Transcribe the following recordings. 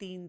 3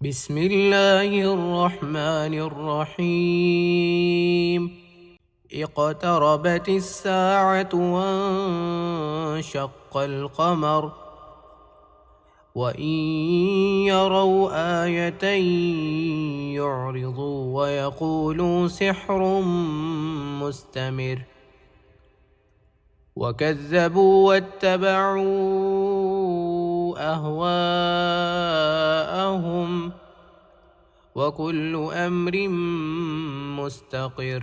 بسم الله الرحمن الرحيم اقتربت الساعة وانشق القمر وإن يروا آية يعرضوا ويقولوا سحر مستمر وكذبوا واتبعوا أهواءهم وكل أمر مستقر۔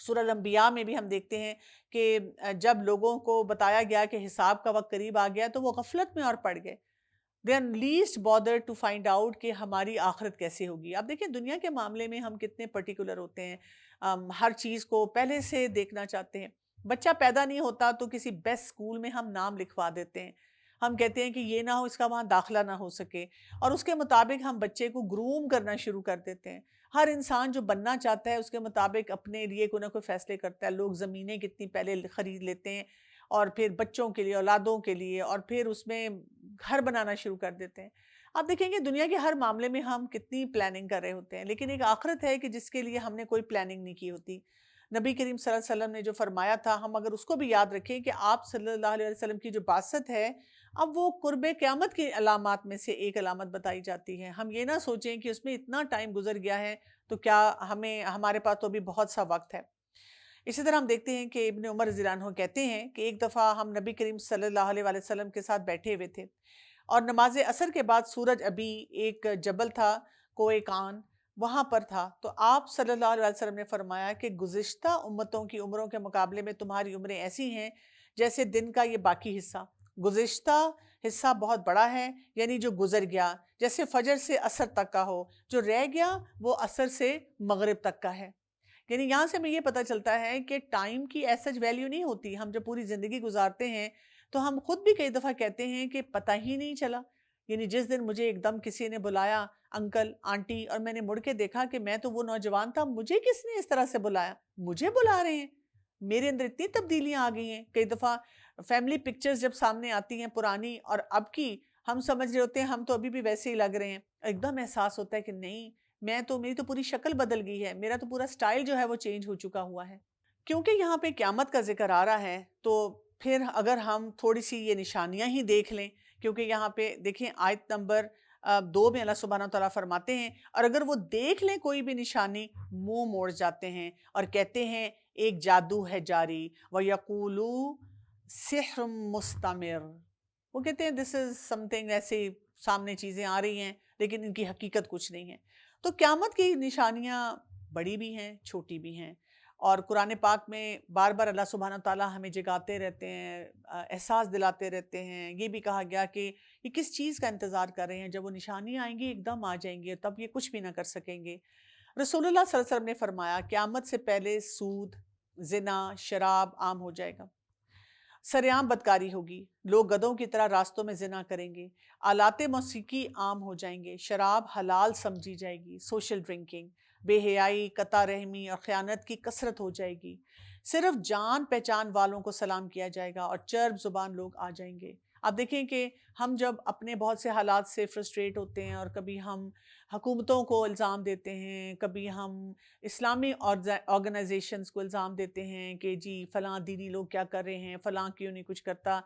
سورہ الانبیاء میں بھی ہم دیکھتے ہیں کہ جب لوگوں کو بتایا گیا کہ حساب کا وقت قریب آ گیا تو وہ غفلت میں اور پڑ گئے. they are least bothered to find out کہ ہماری آخرت کیسے ہوگی. اب دیکھیں دنیا کے معاملے میں ہم کتنے پرٹیکولر ہوتے ہیں، ہر چیز کو پہلے سے دیکھنا چاہتے ہیں. بچہ پیدا نہیں ہوتا تو کسی بیسٹ اسکول میں ہم نام لکھوا دیتے ہیں، ہم کہتے ہیں کہ یہ نہ ہو اس کا وہاں داخلہ نہ ہو سکے، اور اس کے مطابق ہم بچے کو گروم کرنا شروع کر دیتے ہیں. ہر انسان جو بننا چاہتا ہے اس کے مطابق اپنے لیے کوئی نہ کوئی فیصلے کرتا ہے. لوگ زمینیں کتنی پہلے خرید لیتے ہیں، اور پھر بچوں کے لیے، اولادوں کے لیے، اور پھر اس میں گھر بنانا شروع کر دیتے ہیں. آپ دیکھیں گے دنیا کے ہر معاملے میں ہم کتنی پلاننگ کر رہے ہوتے ہیں، لیکن ایک آخرت ہے کہ جس کے لیے ہم نے کوئی پلاننگ نہیں کی ہوتی. نبی کریم صلی اللہ علیہ وسلم نے جو فرمایا تھا، ہم اگر اس کو بھی یاد رکھیں کہ آپ صلی اللہ علیہ وسلم کی جو بعثت ہے، اب وہ قرب قیامت کی علامات میں سے ایک علامت بتائی جاتی ہے. ہم یہ نہ سوچیں کہ اس میں اتنا ٹائم گزر گیا ہے تو کیا ہمارے پاس تو ابھی بہت سا وقت ہے. اسی طرح ہم دیکھتے ہیں کہ ابن عمر رضی اللہ عنہ کہتے ہیں کہ ایک دفعہ ہم نبی کریم صلی اللہ علیہ وآلہ وسلم کے ساتھ بیٹھے ہوئے تھے، اور نماز عصر کے بعد سورج ابھی ایک جبل تھا، کوہ کان، وہاں پر تھا. تو آپ صلی اللہ علیہ وسلم نے فرمایا کہ گزشتہ امتوں کی عمروں کے مقابلے میں تمہاری عمریں ایسی ہیں جیسے دن کا یہ باقی حصہ. گزشتہ حصہ بہت بڑا ہے، یعنی جو گزر گیا، جیسے فجر سے عصر تک کا ہو، جو رہ گیا وہ عصر سے مغرب تک کا ہے. یعنی یہاں سے ہمیں یہ پتہ چلتا ہے کہ ٹائم کی ایسج ویلیو نہیں ہوتی. ہم جب پوری زندگی گزارتے ہیں تو ہم خود بھی کئی دفعہ کہتے ہیں کہ پتہ ہی نہیں چلا. یعنی جس دن مجھے ایک دم کسی نے بلایا، انکل، آنٹی، اور میں نے مڑ کے دیکھا کہ میں تو وہ نوجوان تھا، مجھے کس نے اس طرح سے بلایا، مجھے بلا رہے ہیں. میرے اندر اتنی تبدیلیاں آ گئی ہیں. کئی دفعہ فیملی پکچرز جب سامنے آتی ہیں پرانی اور اب کی، ہم سمجھ رہے ہوتے ہیں ہم تو ابھی بھی ویسے ہی لگ رہے ہیں. ایک دم احساس ہوتا ہے کہ نہیں، میری تو پوری شکل بدل گئی ہے، میرا تو پورا سٹائل جو ہے وہ چینج ہو چکا ہوا ہے. کیونکہ یہاں پہ قیامت کا ذکر آ رہا ہے تو پھر اگر ہم تھوڑی سی یہ نشانیاں ہی دیکھ لیں، کیونکہ یہاں پہ دیکھیں آیت نمبر 2 میں اللہ سبحانہ تعالیٰ فرماتے ہیں، اور اگر وہ دیکھ لیں کوئی بھی نشانی، منہ موڑ جاتے ہیں اور کہتے ہیں ایک جادو ہے جاری، وَيَقُولُوا سِحْرٌ مُسْتَمِرٌ. وہ کہتے ہیں دس از سم تھنگ، ایسے سامنے چیزیں آ رہی ہیں لیکن ان کی حقیقت کچھ نہیں ہے. تو قیامت کی نشانیاں بڑی بھی ہیں، چھوٹی بھی ہیں، اور قرآن پاک میں بار بار اللہ سبحانہ تعالیٰ ہمیں جگاتے رہتے ہیں، احساس دلاتے رہتے ہیں. یہ بھی کہا گیا کہ یہ کس چیز کا انتظار کر رہے ہیں، جب وہ نشانیاں آئیں گی ایک دم آ جائیں گے، تب یہ کچھ بھی نہ کر سکیں گے. رسول اللہ صلی اللہ علیہ وسلم نے فرمایا قیامت سے پہلے سود، زنا، شراب عام ہو جائے گا، سرعام بدکاری ہوگی، لوگ گدھوں کی طرح راستوں میں زنا کریں گے، آلات موسیقی عام ہو جائیں گے، شراب حلال سمجھی جائے گی، سوشل ڈرنکنگ، بے حیائی، قطع رحمی اور خیانت کی کثرت ہو جائے گی، صرف جان پہچان والوں کو سلام کیا جائے گا، اور چرب زبان لوگ آ جائیں گے. آپ دیکھیں کہ ہم جب اپنے بہت سے حالات سے فرسٹریٹ ہوتے ہیں، اور کبھی ہم حکومتوں کو الزام دیتے ہیں، کبھی ہم اسلامی آرگنائزیشنز کو الزام دیتے ہیں کہ جی فلاں دینی لوگ کیا کر رہے ہیں، فلاں کیوں نہیں کچھ کرتا،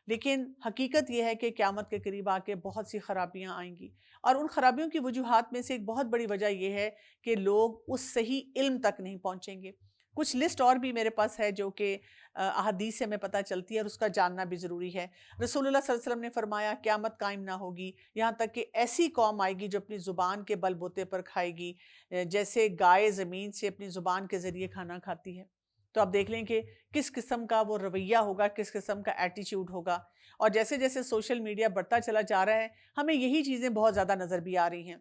لیکن حقیقت یہ ہے کہ قیامت کے قریب آ کے بہت سی خرابیاں آئیں گی. اور ان خرابیوں کی وجوہات میں سے ایک بہت بڑی وجہ یہ ہے کہ لوگ اس صحیح علم تک نہیں پہنچیں گے. کچھ لسٹ اور بھی میرے پاس ہے جو کہ احادیث سے ہمیں پتہ چلتی ہے، اور اس کا جاننا بھی ضروری ہے. رسول اللہ صلی اللہ علیہ وسلم نے فرمایا قیامت قائم نہ ہوگی یہاں تک کہ ایسی قوم آئے گی جو اپنی زبان کے بل بوتے پر کھائے گی، جیسے گائے زمین سے اپنی زبان کے ذریعے کھانا کھاتی ہے. تو آپ دیکھ لیں کہ کس قسم کا وہ رویہ ہوگا، کس قسم کا ایٹیچیوڈ ہوگا. اور جیسے جیسے سوشل میڈیا بڑھتا چلا جا رہا ہے، ہمیں یہی چیزیں بہت زیادہ نظر بھی آ رہی ہیں.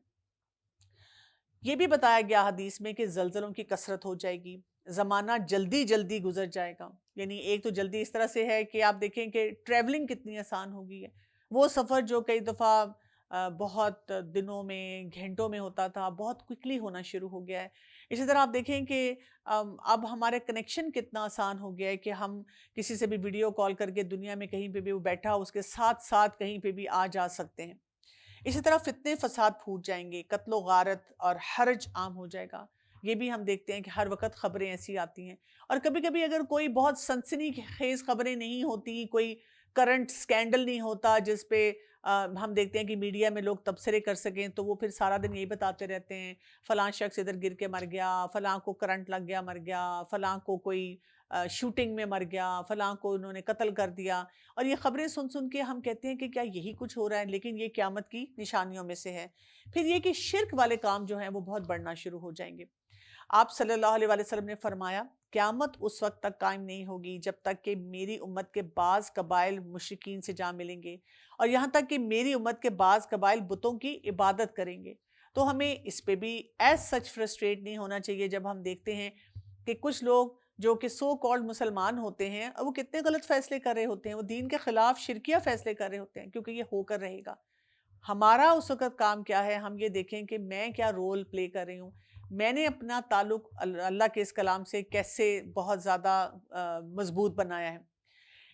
یہ بھی بتایا گیا حدیث میں کہ زلزلوں کی کثرت ہو جائے گی، زمانہ جلدی جلدی گزر جائے گا. یعنی ایک تو جلدی اس طرح سے ہے کہ آپ دیکھیں کہ ٹریولنگ کتنی آسان ہو گئی ہے. وہ سفر جو کئی دفعہ بہت دنوں میں، گھنٹوں میں ہوتا تھا، بہت کوئکلی ہونا شروع ہو گیا ہے. اسی طرح آپ دیکھیں کہ اب ہمارے کنیکشن کتنا آسان ہو گیا ہے کہ ہم کسی سے بھی ویڈیو کال کر کے دنیا میں کہیں پہ بھی وہ بیٹھا اس کے ساتھ ساتھ کہیں پہ بھی آ جا سکتے ہیں. اسی طرح فتنے فساد پھوٹ جائیں گے، قتل و غارت اور حرج عام ہو جائے گا. یہ بھی ہم دیکھتے ہیں کہ ہر وقت خبریں ایسی آتی ہیں، اور کبھی کبھی اگر کوئی بہت سنسنی خیز خبریں نہیں ہوتی، کوئی کرنٹ سکینڈل نہیں ہوتا جس پہ ہم دیکھتے ہیں کہ میڈیا میں لوگ تبصرے کر سکیں، تو وہ پھر سارا دن یہی بتاتے رہتے ہیں فلاں شخص ادھر گر کے مر گیا، فلاں کو کرنٹ لگ گیا مر گیا، فلاں کو کوئی شوٹنگ میں مر گیا، فلاں کو انہوں نے قتل کر دیا. اور یہ خبریں سن سن کے ہم کہتے ہیں کہ کیا یہی کچھ ہو رہا ہے، لیکن یہ قیامت کی نشانیوں میں سے ہے. پھر یہ کہ شرک والے کام جو ہیں وہ بہت بڑھنا شروع ہو جائیں گے. آپ صلی اللہ علیہ وآلہ وسلم نے فرمایا قیامت اس وقت تک قائم نہیں ہوگی جب تک کہ میری امت کے بعض قبائل مشرکین سے جا ملیں گے، اور یہاں تک کہ میری امت کے بعض قبائل بتوں کی عبادت کریں گے۔ تو ہمیں اس پہ بھی ایز سچ فرسٹریٹ نہیں ہونا چاہیے جب ہم دیکھتے ہیں کہ کچھ لوگ جو کہ سو کالڈ مسلمان ہوتے ہیں، وہ کتنے غلط فیصلے کر رہے ہوتے ہیں، وہ دین کے خلاف شرکیہ فیصلے کر رہے ہوتے ہیں، کیونکہ یہ ہو کر رہے گا۔ ہمارا اس وقت کام کیا ہے، ہم یہ دیکھیں کہ میں کیا رول پلے کر رہی ہوں، میں نے اپنا تعلق اللہ کے اس کلام سے کیسے بہت زیادہ مضبوط بنایا ہے۔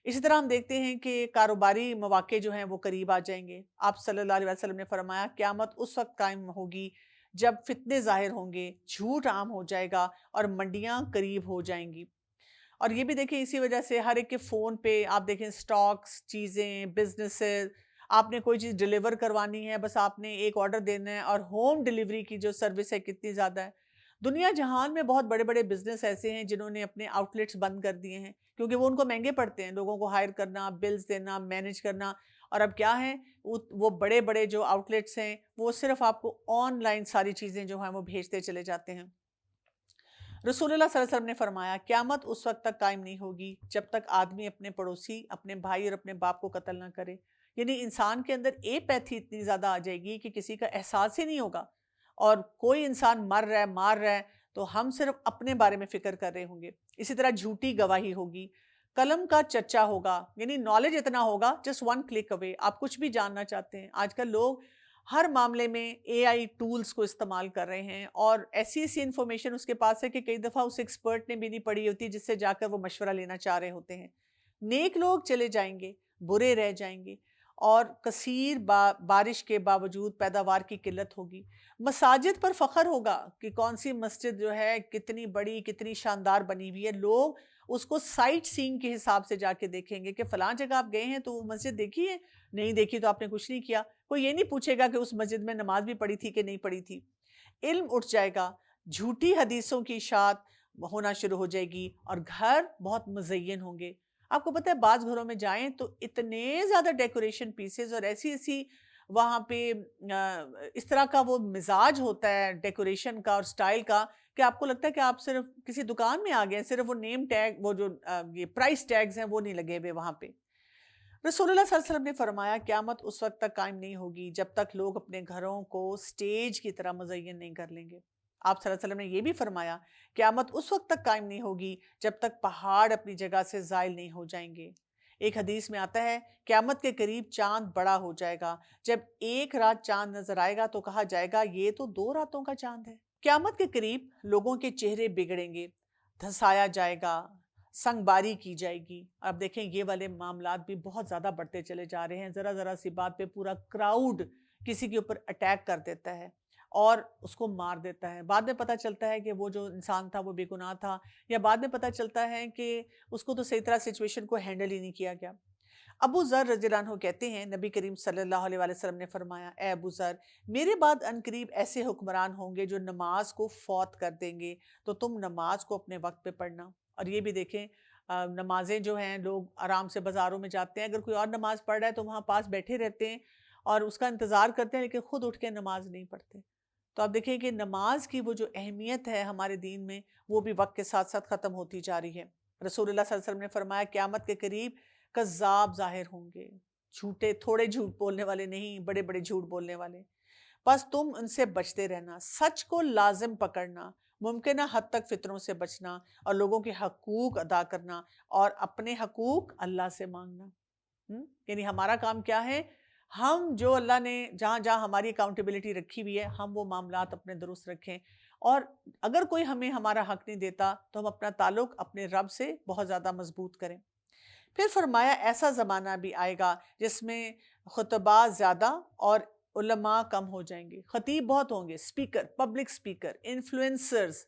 اسی طرح ہم دیکھتے ہیں کہ کاروباری مواقع جو ہیں وہ قریب آ جائیں گے۔ آپ صلی اللہ علیہ وسلم نے فرمایا قیامت اس وقت قائم ہوگی جب فتنے ظاہر ہوں گے، جھوٹ عام ہو جائے گا اور منڈیاں قریب ہو جائیں گی۔ اور یہ بھی دیکھیں اسی وجہ سے ہر ایک کے فون پہ آپ دیکھیں سٹاکس، چیزیں، بزنسز، آپ نے کوئی چیز ڈیلیور کروانی ہے، بس آپ نے ایک آرڈر دینا ہے، اور ہوم ڈیلیوری کی جو سروس ہے کتنی زیادہ ہے۔ دنیا جہان میں بہت بڑے بڑے بزنس ایسے ہیں جنہوں نے اپنے آؤٹ لیٹس بند کر دیے ہیں، کیونکہ وہ ان کو مہنگے پڑتے ہیں، لوگوں کو ہائر کرنا، بلز دینا، مینج کرنا۔ اور اب کیا ہے، وہ بڑے بڑے جو آؤٹ لیٹس ہیں وہ صرف آپ کو آن لائن ساری چیزیں جو ہیں وہ بھیجتے چلے جاتے ہیں۔ رسول اللہ صلی اللہ علیہ وسلم نے فرمایا قیامت اس وقت تک قائم نہیں ہوگی جب تک آدمی اپنے پڑوسی، اپنے بھائی اور اپنے باپ کو قتل نہ کرے۔ یعنی انسان کے اندر ایپیتھی اتنی زیادہ آ جائے گی کہ کسی کا احساس ہی نہیں ہوگا، اور کوئی انسان مر رہا ہے، مار رہا ہے، تو ہم صرف اپنے بارے میں فکر کر رہے ہوں گے۔ اسی طرح جھوٹی گواہی ہوگی، قلم کا چرچا ہوگا، یعنی نالج اتنا ہوگا جسٹ ون کلک اوے، آپ کچھ بھی جاننا چاہتے ہیں۔ آج کل لوگ ہر معاملے میں اے آئی ٹولز کو استعمال کر رہے ہیں، اور ایسی ایسی انفارمیشن اس کے پاس ہے کہ کئی دفعہ اس ایکسپرٹ نے بھی نہیں پڑھی ہوتی جس سے جا کر وہ مشورہ لینا چاہ رہے ہوتے ہیں۔ نیک لوگ چلے جائیں گے، برے رہ جائیں گے، اور کثیر بارش کے باوجود پیداوار کی قلت ہوگی۔ مساجد پر فخر ہوگا کہ کون سی مسجد جو ہے کتنی بڑی، کتنی شاندار بنی ہوئی ہے، لوگ اس کو سائٹ سینگ کے حساب سے جا کے دیکھیں گے کہ فلاں جگہ آپ گئے ہیں تو وہ مسجد دیکھی ہے، نہیں دیکھی تو آپ نے کچھ نہیں کیا۔ کوئی یہ نہیں پوچھے گا کہ اس مسجد میں نماز بھی پڑھی تھی کہ نہیں پڑھی تھی۔ علم اٹھ جائے گا، جھوٹی حدیثوں کی اشاعت ہونا شروع ہو جائے گی، اور گھر بہت مزین ہوں گے۔ آپ کو پتہ ہے بعض گھروں میں جائیں تو اتنے زیادہ ڈیکوریشن پیسز اور ایسی ایسی وہاں پہ اس طرح کا وہ مزاج ہوتا ہے ڈیکوریشن کا اور سٹائل کا، کہ آپ کو لگتا ہے کہ آپ صرف کسی دکان میں آ گئے ہیں، صرف وہ نیم ٹیگ، وہ جو یہ پرائس ٹیگز ہیں وہ نہیں لگے ہوئے وہاں پہ۔ رسول اللہ صلی اللہ علیہ وسلم نے فرمایا قیامت اس وقت تک قائم نہیں ہوگی جب تک لوگ اپنے گھروں کو سٹیج کی طرح مزین نہیں کر لیں گے۔ آپ صلی اللہ علیہ وسلم نے یہ بھی فرمایا قیامت اس وقت تک قائم نہیں ہوگی جب تک پہاڑ اپنی جگہ سے زائل نہیں ہو جائیں گے۔ ایک حدیث میں آتا ہے قیامت کے قریب چاند بڑا ہو جائے گا، جب ایک رات چاند نظر آئے گا تو کہا جائے گا یہ تو 2 راتوں کا چاند ہے۔ قیامت کے قریب لوگوں کے چہرے بگڑیں گے، دھسایا جائے گا، سنگ باری کی جائے گی۔ اب دیکھیں یہ والے معاملات بھی بہت زیادہ بڑھتے چلے جا رہے ہیں، ذرا ذرا سی بات پہ پورا کراؤڈ کسی کے اوپر اٹیک کر دیتا ہے اور اس کو مار دیتا ہے۔ بعد میں پتہ چلتا ہے کہ وہ جو انسان تھا وہ بے گناہ تھا، یا بعد میں پتہ چلتا ہے کہ اس کو تو صحیح طرح سچویشن کو ہینڈل ہی نہیں کیا گیا۔ ابو ذر رضی اللہ عنہ کہتے ہیں نبی کریم صلی اللہ علیہ وسلم نے فرمایا اے ابو ذر، میرے بعد عنقریب ایسے حکمران ہوں گے جو نماز کو فوت کر دیں گے، تو تم نماز کو اپنے وقت پہ پڑھنا۔ اور یہ بھی دیکھیں نمازیں جو ہیں لوگ آرام سے بازاروں میں جاتے ہیں، اگر کوئی اور نماز پڑھ رہا ہے تو وہاں پاس بیٹھے رہتے ہیں اور اس کا انتظار کرتے ہیں، لیکن خود اٹھ کے نماز نہیں پڑھتے۔ تو آپ دیکھیں کہ نماز کی وہ جو اہمیت ہے ہمارے دین میں، وہ بھی وقت کے ساتھ ساتھ ختم ہوتی جا رہی ہے۔ رسول اللہ صلی اللہ علیہ وسلم نے فرمایا قیامت کے قریب کذاب ظاہر ہوں گے، جھوٹے، تھوڑے جھوٹ بولنے والے نہیں، بڑے بڑے جھوٹ بولنے والے۔ بس تم ان سے بچتے رہنا، سچ کو لازم پکڑنا، ممکنہ حد تک فتنوں سے بچنا، اور لوگوں کے حقوق ادا کرنا، اور اپنے حقوق اللہ سے مانگنا۔ یعنی ہمارا کام کیا ہے، ہم جو اللہ نے جہاں جہاں ہماری اکاؤنٹیبلٹی رکھی ہوئی ہے ہم وہ معاملات اپنے درست رکھیں، اور اگر کوئی ہمیں ہمارا حق نہیں دیتا تو ہم اپنا تعلق اپنے رب سے بہت زیادہ مضبوط کریں۔ پھر فرمایا ایسا زمانہ بھی آئے گا جس میں خطباء زیادہ اور علماء کم ہو جائیں گے۔ خطیب بہت ہوں گے، سپیکر، پبلک سپیکر، انفلوئنسرز،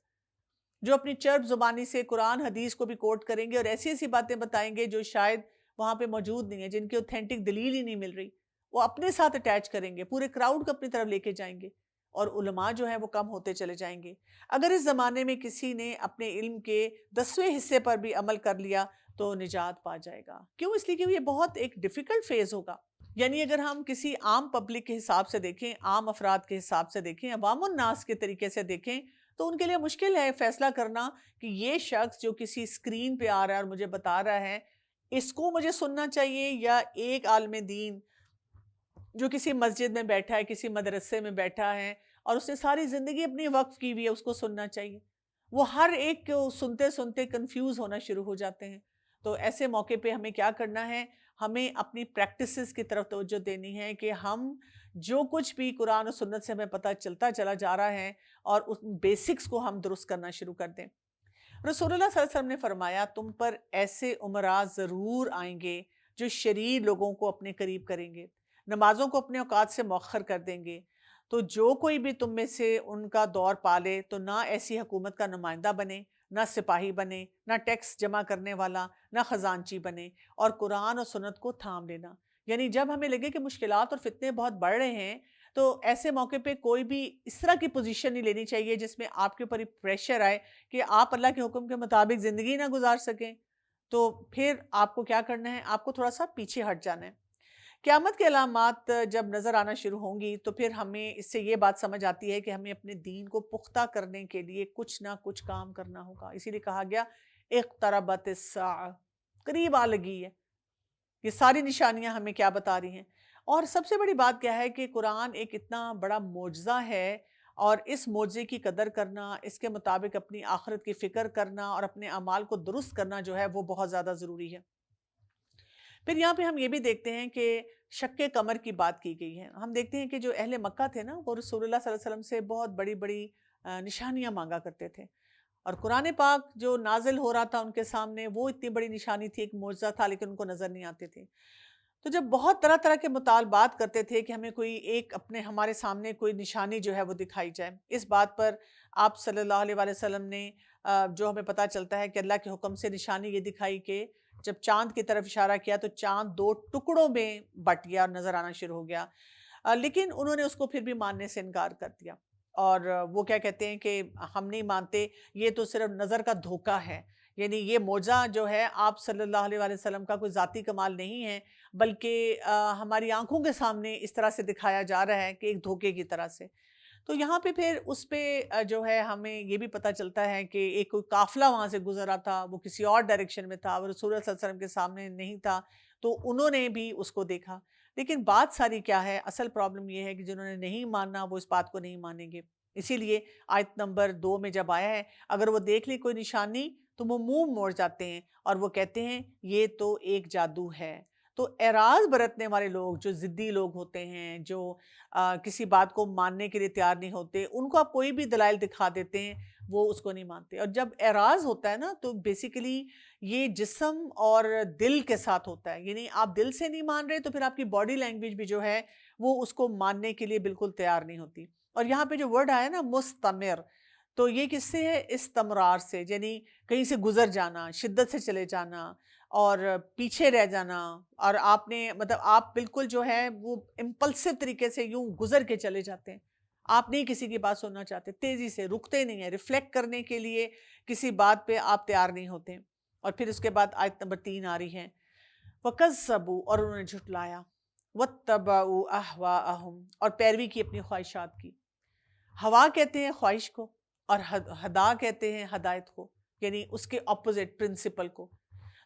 جو اپنی چرب زبانی سے قرآن حدیث کو بھی کوٹ کریں گے اور ایسی ایسی باتیں بتائیں گے جو شاید وہاں پہ موجود نہیں ہیں، جن کی اوتھینٹک دلیل ہی نہیں مل رہی، وہ اپنے ساتھ اٹیچ کریں گے، پورے کراؤڈ کو اپنی طرف لے کے جائیں گے، اور علماء جو ہیں وہ کم ہوتے چلے جائیں گے۔ اگر اس زمانے میں کسی نے اپنے علم کے 10ویں حصے پر بھی عمل کر لیا تو نجات پا جائے گا۔ کیوں؟ اس لیے کہ یہ بہت ایک ڈیفیکلٹ فیز ہوگا۔ یعنی اگر ہم کسی عام پبلک کے حساب سے دیکھیں، عام افراد کے حساب سے دیکھیں، عوام الناس کے طریقے سے دیکھیں، تو ان کے لیے مشکل ہے فیصلہ کرنا کہ یہ شخص جو کسی اسکرین پہ آ رہا ہے اور مجھے بتا رہا ہے، اس کو مجھے سننا چاہیے یا ایک عالم دین جو کسی مسجد میں بیٹھا ہے، کسی مدرسے میں بیٹھا ہے اور اس نے ساری زندگی اپنی وقف کی ہوئی ہے، اس کو سننا چاہیے۔ وہ ہر ایک کو سنتے سنتے کنفیوز ہونا شروع ہو جاتے ہیں۔ تو ایسے موقع پہ ہمیں کیا کرنا ہے؟ ہمیں اپنی پریکٹسز کی طرف توجہ دینی ہے کہ ہم جو کچھ بھی قرآن و سنت سے ہمیں پتہ چلتا چلا جا رہا ہے اور اس بیسکس کو ہم درست کرنا شروع کر دیں۔ رسول اللہ صلی اللہ علیہ وسلم نے فرمایا تم پر ایسے امراء ضرور آئیں گے جو شریر لوگوں کو اپنے قریب کریں گے، نمازوں کو اپنے اوقات سے مؤخر کر دیں گے۔ تو جو کوئی بھی تم میں سے ان کا دور پالے تو نہ ایسی حکومت کا نمائندہ بنے، نہ سپاہی بنے، نہ ٹیکس جمع کرنے والا، نہ خزانچی بنے، اور قرآن اور سنت کو تھام لینا۔ یعنی جب ہمیں لگے کہ مشکلات اور فتنے بہت بڑھ رہے ہیں تو ایسے موقع پہ کوئی بھی اس طرح کی پوزیشن نہیں لینی چاہیے جس میں آپ کے اوپر پریشر آئے کہ آپ اللہ کے حکم کے مطابق زندگی نہ گزار سکیں۔ تو پھر آپ کو کیا کرنا ہے؟ آپ کو تھوڑا سا پیچھے ہٹ جانا ہے۔ قیامت کے علامات جب نظر آنا شروع ہوں گی تو پھر ہمیں اس سے یہ بات سمجھ آتی ہے کہ ہمیں اپنے دین کو پختہ کرنے کے لیے کچھ نہ کچھ کام کرنا ہوگا۔ اسی لیے کہا گیا اقتربت الساعہ، قریب آ لگی ہے۔ یہ ساری نشانیاں ہمیں کیا بتا رہی ہیں؟ اور سب سے بڑی بات کیا ہے کہ قرآن ایک اتنا بڑا معجزہ ہے، اور اس معجزے کی قدر کرنا، اس کے مطابق اپنی آخرت کی فکر کرنا اور اپنے اعمال کو درست کرنا جو ہے وہ بہت زیادہ ضروری ہے۔ پھر یہاں پہ ہم یہ بھی دیکھتے ہیں کہ شق قمر کی بات کی گئی ہے۔ ہم دیکھتے ہیں کہ جو اہل مکہ تھے نا، وہ رسول اللہ صلی اللہ علیہ وسلم سے بہت بڑی بڑی نشانیاں مانگا کرتے تھے، اور قرآن پاک جو نازل ہو رہا تھا ان کے سامنے وہ اتنی بڑی نشانی تھی، ایک معجزہ تھا، لیکن ان کو نظر نہیں آتے تھے۔ تو جب بہت طرح طرح کے مطالبات کرتے تھے کہ ہمیں کوئی ایک ہمارے سامنے کوئی نشانی جو ہے وہ دکھائی جائے، اس بات پر آپ صلی اللہ علیہ وآلہ وسلم نے جو ہمیں پتہ چلتا ہے کہ اللہ کے حکم سے نشانی یہ دکھائی کہ جب چاند کی طرف اشارہ کیا تو چاند دو ٹکڑوں میں بٹ گیا اور نظر آنا شروع ہو گیا۔ لیکن انہوں نے اس کو پھر بھی ماننے سے انکار کر دیا، اور وہ کیا کہتے ہیں کہ ہم نہیں مانتے، یہ تو صرف نظر کا دھوکہ ہے۔ یعنی یہ معجزہ جو ہے آپ صلی اللہ علیہ وآلہ وسلم کا کوئی ذاتی کمال نہیں ہے، بلکہ ہماری آنکھوں کے سامنے اس طرح سے دکھایا جا رہا ہے کہ ایک دھوکے کی طرح سے۔ تو یہاں پہ پھر اس پہ جو ہے ہمیں یہ بھی پتہ چلتا ہے کہ ایک کوئی قافلہ وہاں سے گزرا تھا، وہ کسی اور ڈائریکشن میں تھا، وہ رسول اللہ صلی اللہ علیہ وسلم کے سامنے نہیں تھا، تو انہوں نے بھی اس کو دیکھا۔ لیکن بات ساری کیا ہے؟ اصل پرابلم یہ ہے کہ جنہوں نے نہیں ماننا وہ اس بات کو نہیں مانیں گے۔ اسی لیے آیت نمبر 2 میں جب آیا ہے اگر وہ دیکھ لیں کوئی نشانی تو وہ منہ موڑ جاتے ہیں اور وہ کہتے ہیں یہ تو ایک جادو ہے۔ تو اعراض برتنے والے لوگ جو ضدی لوگ ہوتے ہیں، جو کسی بات کو ماننے کے لیے تیار نہیں ہوتے، ان کو آپ کوئی بھی دلائل دکھا دیتے ہیں وہ اس کو نہیں مانتے۔ اور جب اعراض ہوتا ہے نا تو بیسیکلی یہ جسم اور دل کے ساتھ ہوتا ہے، یعنی آپ دل سے نہیں مان رہے تو پھر آپ کی باڈی لینگویج بھی جو ہے وہ اس کو ماننے کے لیے بالکل تیار نہیں ہوتی۔ اور یہاں پہ جو ورڈ آیا نا مستمر، تو یہ کس سے ہے؟ استمرار سے، یعنی کہیں سے گزر جانا، شدت سے چلے جانا اور پیچھے رہ جانا، اور آپ نے مطلب آپ بالکل جو ہے وہ امپلسو طریقے سے یوں گزر کے چلے جاتے ہیں، آپ نہیں کسی کی بات سننا چاہتے، تیزی سے رکتے نہیں ہیں، ریفلیکٹ کرنے کے لیے کسی بات پہ آپ تیار نہیں ہوتے۔ اور پھر اس کے بعد آیت نمبر 3 آ رہی ہے وَكَذَّبُوا، اور انہوں نے جھٹلایا، وَاتَّبَعُوا أَهْوَاءَهُمْ، اور پیروی کی اپنی خواہشات کی۔ ہوا کہتے ہیں خواہش کو، اور ہدا کہتے ہیں ہدایت کو، یعنی اس کے اپوزٹ پرنسپل کو۔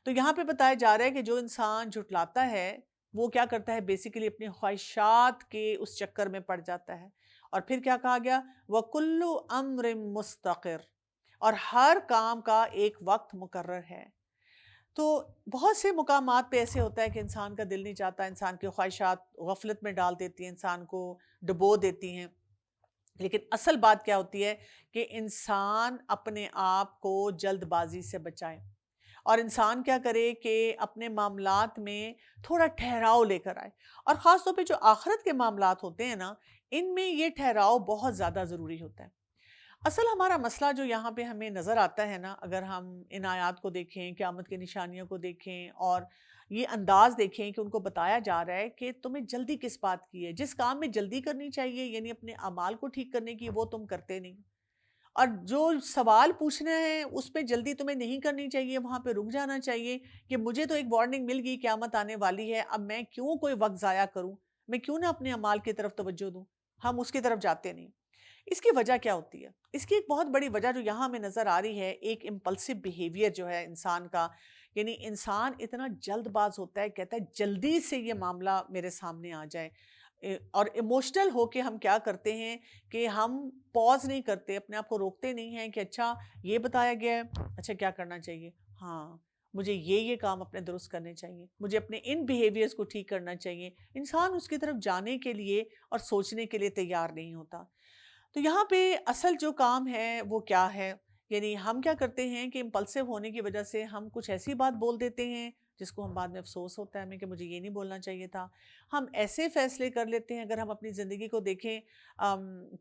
تو یہاں پہ بتایا جا رہا ہے کہ جو انسان جھٹلاتا ہے وہ کیا کرتا ہے؟ بیسیکلی اپنی خواہشات کے اس چکر میں پڑ جاتا ہے۔ اور پھر کیا کہا گیا؟ وَكُلُّ أَمْرٍ مُسْتَقِرٍ، اور ہر کام کا ایک وقت مقرر ہے۔ تو بہت سے مقامات پہ ایسے ہوتا ہے کہ انسان کا دل نہیں چاہتا، انسان کی خواہشات غفلت میں ڈال دیتی ہیں، انسان کو ڈبو دیتی ہیں۔ لیکن اصل بات کیا ہوتی ہے کہ انسان اپنے آپ کو جلد بازی سے بچائے، اور انسان کیا کرے کہ اپنے معاملات میں تھوڑا ٹھہراؤ لے کر آئے، اور خاص طور پہ جو آخرت کے معاملات ہوتے ہیں نا، ان میں یہ ٹھہراؤ بہت زیادہ ضروری ہوتا ہے۔ اصل ہمارا مسئلہ جو یہاں پہ ہمیں نظر آتا ہے نا، اگر ہم ان آیات کو دیکھیں، قیامت کی نشانیوں کو دیکھیں، اور یہ انداز دیکھیں کہ ان کو بتایا جا رہا ہے کہ تمہیں جلدی کس بات کی ہے، جس کام میں جلدی کرنی چاہیے یعنی اپنے اعمال کو ٹھیک کرنے کی، وہ تم کرتے نہیں، اور جو سوال پوچھنا ہے اس پہ جلدی تمہیں نہیں کرنی چاہیے، وہاں پہ رک جانا چاہیے کہ مجھے تو ایک وارننگ مل گئی قیامت آنے والی ہے، اب میں کیوں کوئی وقت ضائع کروں، میں کیوں نہ اپنے اعمال کی طرف توجہ دوں، ہم اس کی طرف جاتے نہیں۔ اس کی وجہ کیا ہوتی ہے؟ اس کی ایک بہت بڑی وجہ جو یہاں ہمیں نظر آ رہی ہے، ایک امپلسو بیہیویئر جو ہے انسان کا، یعنی انسان اتنا جلد باز ہوتا ہے، کہتا ہے جلدی سے یہ معاملہ میرے سامنے آ جائے، اور ایموشنل ہو کے ہم کیا کرتے ہیں کہ ہم پوز نہیں کرتے، اپنے آپ کو روکتے نہیں ہیں کہ اچھا یہ بتایا گیا ہے، اچھا کیا کرنا چاہیے، ہاں مجھے یہ کام اپنے درست کرنے چاہیے، مجھے اپنے ان بیہیویئرز کو ٹھیک کرنا چاہیے. انسان اس کی طرف جانے کے لیے اور سوچنے کے لیے تیار نہیں ہوتا. تو یہاں پہ اصل جو کام ہے وہ کیا ہے؟ یعنی ہم کیا کرتے ہیں کہ امپلسو ہونے کی وجہ سے ہم کچھ ایسی بات بول دیتے ہیں جس کو ہم بعد میں افسوس ہوتا ہے ہمیں کہ مجھے یہ نہیں بولنا چاہیے تھا. ہم ایسے فیصلے کر لیتے ہیں، اگر ہم اپنی زندگی کو دیکھیں،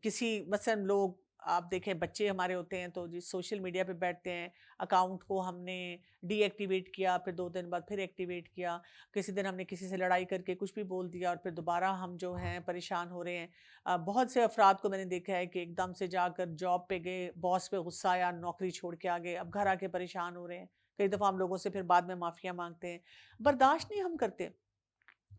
کسی مثلا لوگ، آپ دیکھیں بچے ہمارے ہوتے ہیں تو جی سوشل میڈیا پہ بیٹھتے ہیں، اکاؤنٹ کو ہم نے ڈی ایکٹیویٹ کیا، پھر 2 دن بعد پھر ایکٹیویٹ کیا، کسی دن ہم نے کسی سے لڑائی کر کے کچھ بھی بول دیا اور پھر دوبارہ ہم جو ہیں پریشان ہو رہے ہیں. بہت سے افراد کو میں نے دیکھا ہے کہ ایک دم سے جا کر جاب پہ گئے، باس پہ غصہ آیا، نوکری چھوڑ کے آ گئے، اب گھر آ کے پریشان ہو رہے ہیں. کئی دفعہ ہم لوگوں سے پھر بعد میں معافیاں مانگتے ہیں. برداشت نہیں ہم کرتے،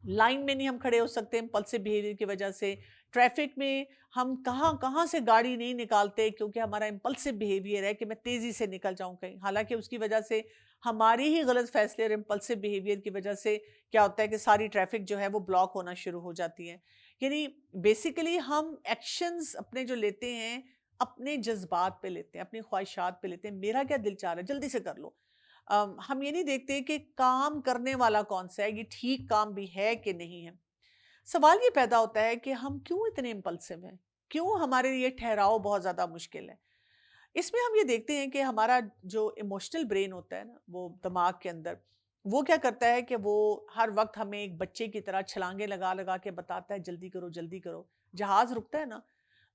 لائن میں نہیں ہم کھڑے ہو سکتے امپلسو بیہیویئر کی وجہ سے، ٹریفک میں ہم کہاں کہاں سے گاڑی نہیں نکالتے کیونکہ ہمارا امپلسو بیہیویئر ہے کہ میں تیزی سے نکل جاؤں کہیں، حالانکہ اس کی وجہ سے ہماری ہی غلط فیصلے اور امپلسو بیہیویئر کی وجہ سے کیا ہوتا ہے کہ ساری ٹریفک جو ہے وہ بلاک ہونا شروع ہو جاتی ہے. یعنی بیسیکلی ہم ایکشنز اپنے جو لیتے ہیں اپنے جذبات پہ لیتے ہیں، اپنی خواہشات پہ لیتے ہیں، میرا کیا دل چاہ رہا ہے جلدی سے کر لو. ہم یہ نہیں دیکھتے کہ کام کرنے والا کون سا ہے، یہ ٹھیک کام بھی ہے کہ نہیں ہے. سوال یہ پیدا ہوتا ہے کہ ہم کیوں اتنے امپلسو ہیں، کیوں ہمارے لیے ٹھہراؤ بہت زیادہ مشکل ہے. اس میں ہم یہ دیکھتے ہیں کہ ہمارا جو ایموشنل برین ہوتا ہے نا، وہ دماغ کے اندر، وہ کیا کرتا ہے کہ وہ ہر وقت ہمیں ایک بچے کی طرح چھلانگے لگا لگا کے بتاتا ہے جلدی کرو جلدی کرو. جہاز رکتا ہے نا،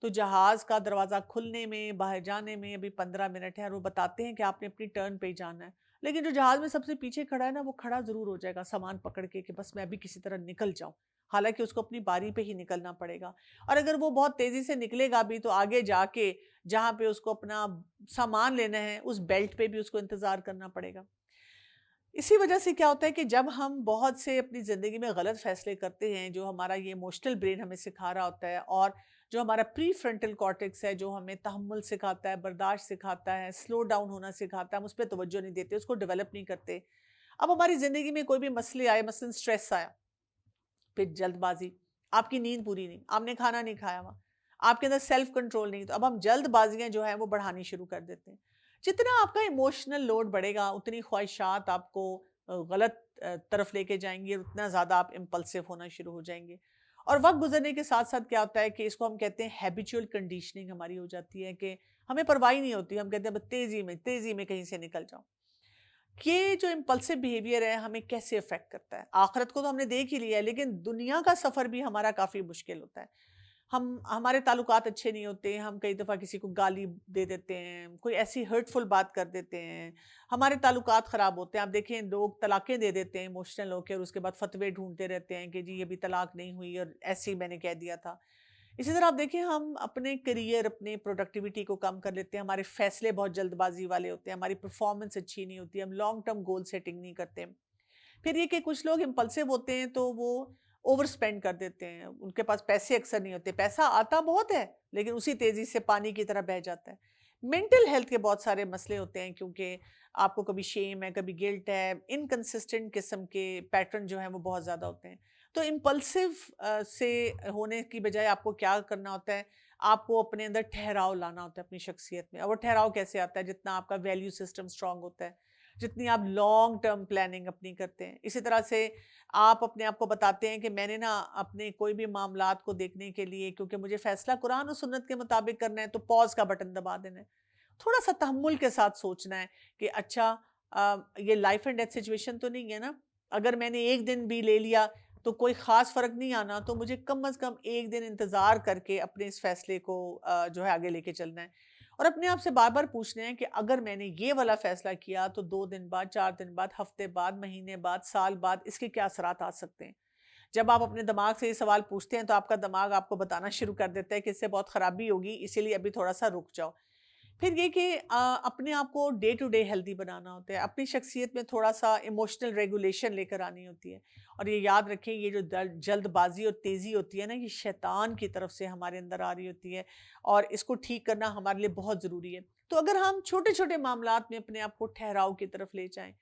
تو جہاز کا دروازہ کھلنے میں باہر جانے میں ابھی 15 منٹ ہے، اور وہ بتاتے ہیں کہ آپ نے اپنی ٹرن پہ ہی جانا ہے. لیکن جو جہاز میں سب سے پیچھے کھڑا ہے نا، وہ کھڑا ضرور ہو جائے گا سامان پکڑ کے کہ بس میں ابھی کسی طرح نکل جاؤں، حالانکہ اس کو اپنی باری پہ ہی نکلنا پڑے گا. اور اگر وہ بہت تیزی سے نکلے گا بھی تو آگے جا کے جہاں پہ اس کو اپنا سامان لینا ہے اس بیلٹ پہ بھی اس کو انتظار کرنا پڑے گا. اسی وجہ سے کیا ہوتا ہے کہ جب ہم بہت سے اپنی زندگی میں غلط فیصلے کرتے ہیں، جو ہمارا یہ ایموشنل برین ہمیں سکھا رہا ہوتا ہے، اور جو ہمارا پری فرنٹل کارٹیکس ہے جو ہمیں تحمل سکھاتا ہے، برداشت سکھاتا ہے، سلو ڈاؤن ہونا سکھاتا ہے، ہم اس پہ توجہ نہیں دیتے، اس کو ڈیولپ نہیں کرتے. اب ہماری زندگی میں کوئی بھی مسئلے آئے، مثلا سٹریس آیا، پھر جلد بازی، آپ کی نیند پوری نہیں، آپ نے کھانا نہیں کھایا ہوا، آپ کے اندر سیلف کنٹرول نہیں، تو اب ہم جلد بازیاں جو ہیں وہ بڑھانی شروع کر دیتے ہیں. جتنا آپ کا ایموشنل لوڈ بڑھے گا اتنی خواہشات آپ کو غلط طرف لے کے جائیں گی، اور اتنا زیادہ آپ امپلسو ہونا شروع ہو جائیں گے. اور وقت گزرنے کے ساتھ ساتھ کیا ہوتا ہے کہ اس کو ہم کہتے ہیں ہیبیچول کنڈیشننگ ہماری ہو جاتی ہے کہ ہمیں پرواہ نہیں ہوتی، ہم کہتے ہیں بس تیزی میں کہیں سے نکل جاؤ. یہ جو امپلسو بیہیویئر ہے ہمیں کیسے افیکٹ کرتا ہے؟ آخرت کو تو ہم نے دیکھ ہی لیا ہے، لیکن دنیا کا سفر بھی ہمارا کافی مشکل ہوتا ہے. ہمارے تعلقات اچھے نہیں ہوتے، ہم کئی دفعہ کسی کو گالی دے دیتے ہیں، کوئی ایسی ہرٹفل بات کر دیتے ہیں، ہمارے تعلقات خراب ہوتے ہیں. آپ دیکھیں لوگ طلاقیں دے دیتے ہیں ایموشنل ہو کے، اور اس کے بعد فتوے ڈھونڈتے رہتے ہیں کہ جی یہ بھی طلاق نہیں ہوئی اور ایسے ہی میں نے کہہ دیا تھا. اسی طرح آپ دیکھیں ہم اپنے کریئر، اپنے پروڈکٹیوٹی کو کم کر لیتے ہیں، ہمارے فیصلے بہت جلد بازی والے ہوتے ہیں، ہماری پرفارمنس اچھی نہیں ہوتی، ہم لانگ ٹرم گول سیٹنگ نہیں کرتے. پھر یہ کہ کچھ لوگ امپلسو ہوتے ہیں تو وہ اوور سپینڈ کر دیتے ہیں، ان کے پاس پیسے اکثر نہیں ہوتے، پیسہ آتا بہت ہے لیکن اسی تیزی سے پانی کی طرح بہہ جاتا ہے. مینٹل ہیلتھ کے بہت سارے مسئلے ہوتے ہیں، کیونکہ آپ کو کبھی شیم ہے، کبھی گلٹ ہے، انکنسسٹنٹ قسم کے پیٹرن جو ہیں وہ بہت زیادہ ہوتے ہیں. تو امپلسو سے ہونے کی بجائے آپ کو کیا کرنا ہوتا ہے؟ آپ کو اپنے اندر ٹھہراؤ لانا ہوتا ہے اپنی شخصیت میں. اور وہ ٹھہراؤ کیسے آتا ہے؟ جتنا آپ کا ویلیو سسٹم اسٹرانگ ہوتا ہے، جتنی آپ لانگ ٹرم پلاننگ اپنی کرتے ہیں. اسی طرح سے آپ اپنے آپ کو بتاتے ہیں کہ میں نے نا اپنے کوئی بھی معاملات کو دیکھنے کے لیے، کیونکہ مجھے فیصلہ قرآن و سنت کے مطابق کرنا ہے، تو پوز کا بٹن دبا دینا ہے. تھوڑا سا تحمل کے ساتھ سوچنا ہے کہ اچھا یہ لائف اینڈ ڈیتھ سچویشن تو نہیں ہے نا، اگر میں نے ایک دن بھی لے لیا تو کوئی خاص فرق نہیں آنا، تو مجھے کم از کم ایک دن انتظار کر کے اپنے اس فیصلے کو جو ہے آگے لے کے چلنا ہے. اور اپنے آپ سے بار بار پوچھنا ہے کہ اگر میں نے یہ والا فیصلہ کیا تو 2 دن بعد، 4 دن بعد، ہفتے بعد، مہینے بعد، سال بعد اس کے کیا اثرات آ سکتے ہیں. جب آپ اپنے دماغ سے یہ سوال پوچھتے ہیں تو آپ کا دماغ آپ کو بتانا شروع کر دیتا ہے کہ اس سے بہت خرابی ہوگی، اسی لیے ابھی تھوڑا سا رک جاؤ. پھر یہ کہ اپنے آپ کو ڈے ٹو ڈے ہیلدی بنانا ہوتا ہے، اپنی شخصیت میں تھوڑا سا ایموشنل ریگولیشن لے کر آنی ہوتی ہے، اور یہ یاد رکھیں یہ جو جلد بازی اور تیزی ہوتی ہے نا، یہ شیطان کی طرف سے ہمارے اندر آ رہی ہوتی ہے، اور اس کو ٹھیک کرنا ہمارے لیے بہت ضروری ہے۔ تو اگر ہم چھوٹے چھوٹے معاملات میں اپنے آپ کو ٹھہراؤ کی طرف لے جائیں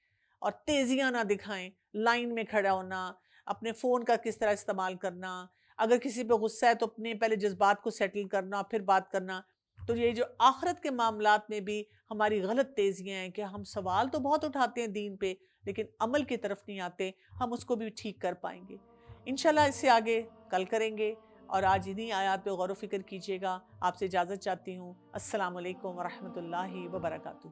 اور تیزیاں نہ دکھائیں، لائن میں کھڑا ہونا، اپنے فون کا کس طرح استعمال کرنا، اگر کسی پہ غصہ ہے تو اپنے پہلے جذبات کو سیٹل کرنا پھر بات کرنا، تو یہ جو آخرت کے معاملات میں بھی ہماری غلط تیزیاں ہیں کہ ہم سوال تو بہت اٹھاتے ہیں دین پہ لیکن عمل کی طرف نہیں آتے، ہم اس کو بھی ٹھیک کر پائیں گے انشاءاللہ۔ اس سے آگے کل کریں گے، اور آج انہی آیات پہ غور و فکر کیجیے گا۔ آپ سے اجازت چاہتی ہوں۔ السلام علیکم ورحمۃ اللہ وبرکاتہ۔